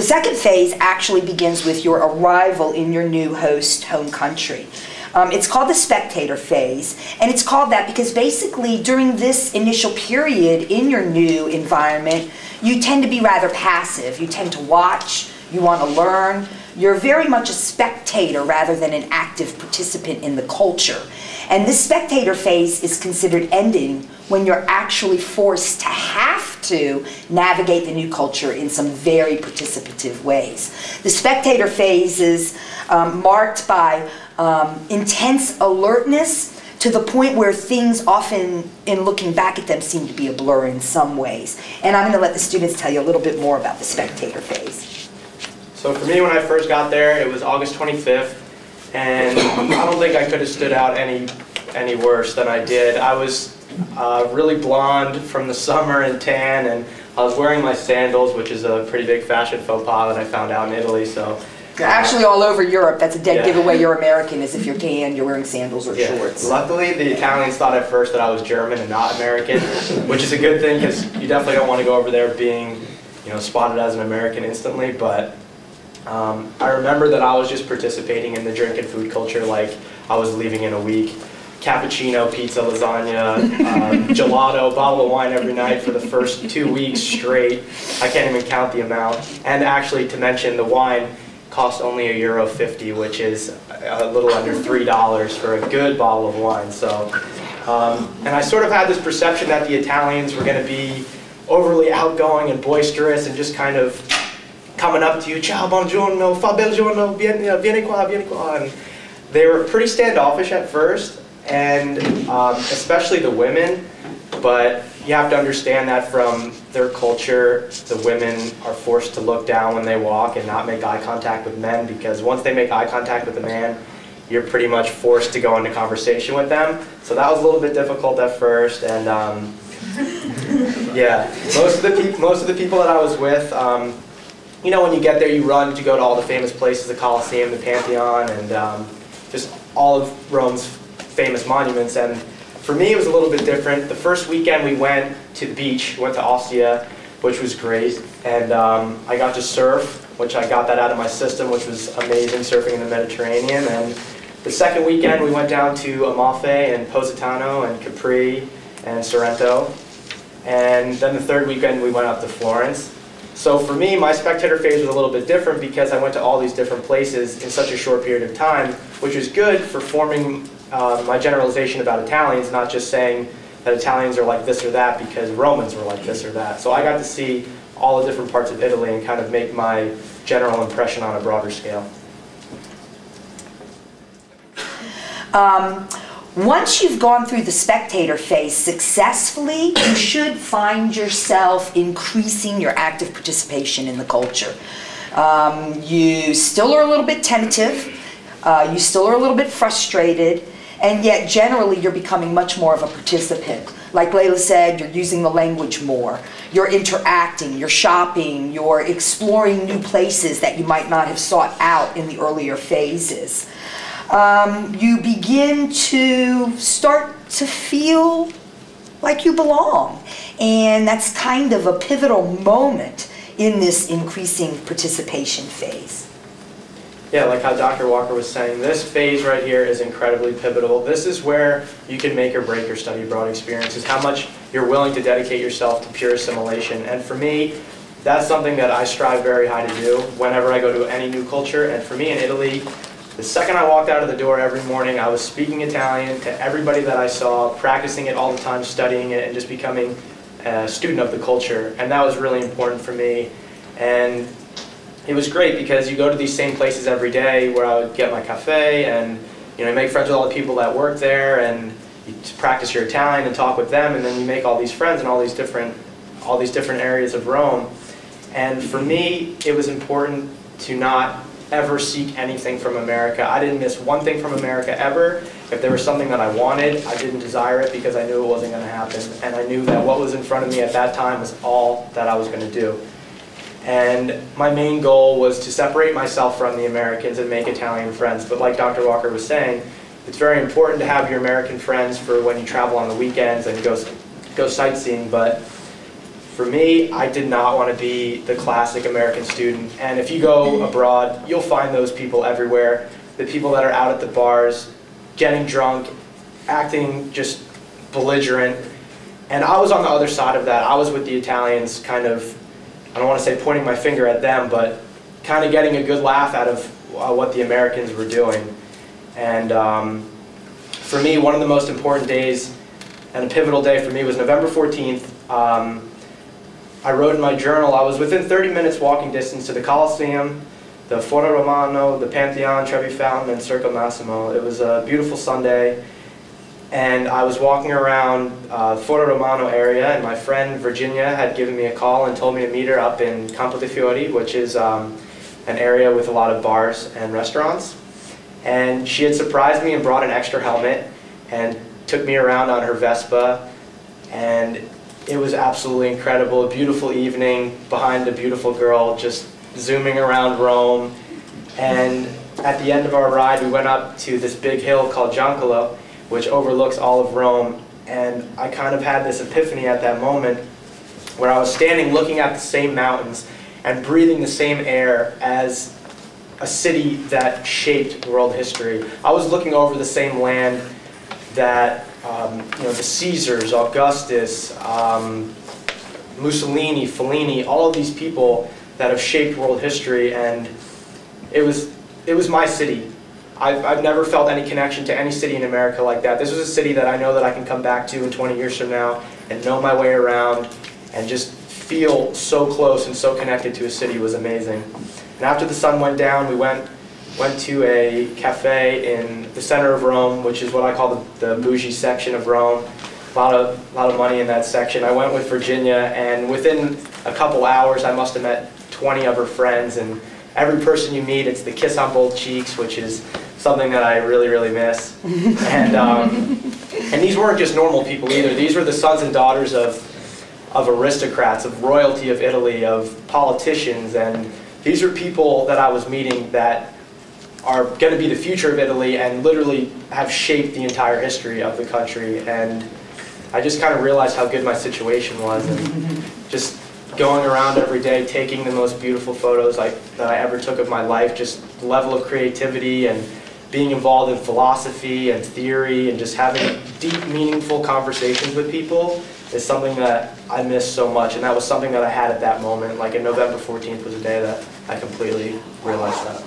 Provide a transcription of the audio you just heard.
The second phase actually begins with your arrival in your new host home country. It's called the spectator phase, and it's called that because basically during this initial period in your new environment, you tend to be rather passive. You tend to watch, you want to learn. You're very much a spectator rather than an active participant in the culture. And this spectator phase is considered ending when you're actually forced to have to navigate the new culture in some very participative ways. The spectator phase is marked by intense alertness to the point where things often, in looking back at them, seem to be a blur in some ways. And I'm going to let the students tell you a little bit more about the spectator phase. So for me, when I first got there, it was August 25th, and I don't think I could have stood out any worse than I did. I was really blonde from the summer and tan, and I was wearing my sandals, which is a pretty big fashion faux pas that I found out in Italy. So actually, all over Europe, that's a dead giveaway you're American, is if you're tan, you're wearing sandals or shorts. Luckily, the Italians thought at first that I was German and not American, which is a good thing because you definitely don't want to go over there being, spotted as an American instantly. But I remember that I was just participating in the drink and food culture like I was leaving in a week. Cappuccino, pizza, lasagna, gelato, bottle of wine every night for the first 2 weeks straight. I can't even count the amount. And actually, to mention, the wine cost only €1.50, which is a little under $3 for a good bottle of wine. So, and I sort of had this perception that the Italians were going to be overly outgoing and boisterous and just kind of coming up to you, ciao, buongiorno, fa bel giorno, vieni qua, vieni qua. And they were pretty standoffish at first, and especially the women, but you have to understand that from their culture, the women are forced to look down when they walk and not make eye contact with men, because once they make eye contact with a man, you're pretty much forced to go into conversation with them. So that was a little bit difficult at first, and yeah, most of the people that I was with, when you get there, you run to go to all the famous places, the Colosseum, the Pantheon, and just all of Rome's famous monuments. And for me, it was a little bit different. The first weekend we went to the beach, went to Ostia, which was great, and I got to surf, which I got that out of my system, which was amazing, surfing in the Mediterranean. And the second weekend we went down to Amalfi and Positano and Capri and Sorrento. And then the third weekend we went up to Florence. So for me, my spectator phase was a little bit different because I went to all these different places in such a short period of time, which was good for forming my generalization about Italians, not just saying that Italians are like this or that because Romans were like this or that. So I got to see all the different parts of Italy and kind of make my general impression on a broader scale. Once you've gone through the spectator phase successfully, you should find yourself increasing your active participation in the culture. You still are a little bit tentative, you still are a little bit frustrated, and yet generally you're becoming much more of a participant. Like Layla said, you're using the language more, you're interacting, you're shopping, you're exploring new places that you might not have sought out in the earlier phases. You begin to start to feel like you belong. And that's kind of a pivotal moment in this increasing participation phase. Yeah, like how Dr. Walker was saying, this phase right here is incredibly pivotal. This is where you can make or break your study abroad experiences, how much you're willing to dedicate yourself to pure assimilation. And for me, that's something that I strive very high to do whenever I go to any new culture. And for me in Italy, the second I walked out of the door every morning, I was speaking Italian to everybody that I saw, practicing it all the time, studying it, and just becoming a student of the culture. And that was really important for me. And it was great because you go to these same places every day where I would get my cafe and make friends with all the people that work there, and you practice your Italian and talk with them, and then you make all these friends in all these different areas of Rome. And for me, it was important to not ever seek anything from America. I didn't miss one thing from America ever. If there was something that I wanted, I didn't desire it because I knew it wasn't going to happen. And I knew that what was in front of me at that time was all that I was going to do. And my main goal was to separate myself from the Americans and make Italian friends. But like Dr. Walker was saying, it's very important to have your American friends for when you travel on the weekends and go sightseeing. But For me, I did not want to be the classic American student. And if you go abroad, you'll find those people everywhere. The people that are out at the bars, getting drunk, acting just belligerent. And I was on the other side of that. I was with the Italians, kind of, I don't want to say pointing my finger at them, but kind of getting a good laugh out of what the Americans were doing. And for me, one of the most important days and a pivotal day for me was November 14th. I wrote in my journal, I was within 30 minutes walking distance to the Coliseum, the Foro Romano, the Pantheon, Trevi Fountain, and Circo Massimo. It was a beautiful Sunday, and I was walking around the Foro Romano area, and my friend Virginia had given me a call and told me to meet her up in Campo dei Fiori, which is an area with a lot of bars and restaurants. And she had surprised me and brought an extra helmet and took me around on her Vespa, and it was absolutely incredible. A beautiful evening behind a beautiful girl, just zooming around Rome. And at the end of our ride, we went up to this big hill called Giancolo, which overlooks all of Rome. And I kind of had this epiphany at that moment where I was standing looking at the same mountains and breathing the same air as a city that shaped world history. I was looking over the same land that the Caesars, Augustus, Mussolini, Fellini, all of these people that have shaped world history, and it was my city. I've never felt any connection to any city in America like that. This was a city that I know that I can come back to in 20 years from now and know my way around and just feel so close and so connected to a city. Was amazing. And after the sun went down, we went to a cafe in the center of Rome, which is what I call the bougie section of Rome. A lot of money in that section. I went with Virginia, and within a couple hours, I must have met 20 of her friends. And every person you meet, it's the kiss on both cheeks, which is something that I really, really miss. And these weren't just normal people either. These were the sons and daughters of aristocrats, of royalty of Italy, of politicians, and these are people that I was meeting that are going to be the future of Italy and literally have shaped the entire history of the country. And I just kind of realized how good my situation was, and just going around every day taking the most beautiful photos that I ever took of my life, just the level of creativity and being involved in philosophy and theory and just having deep, meaningful conversations with people is something that I miss so much. And that was something that I had at that moment. Like, in November 14th was a day that I completely realized that.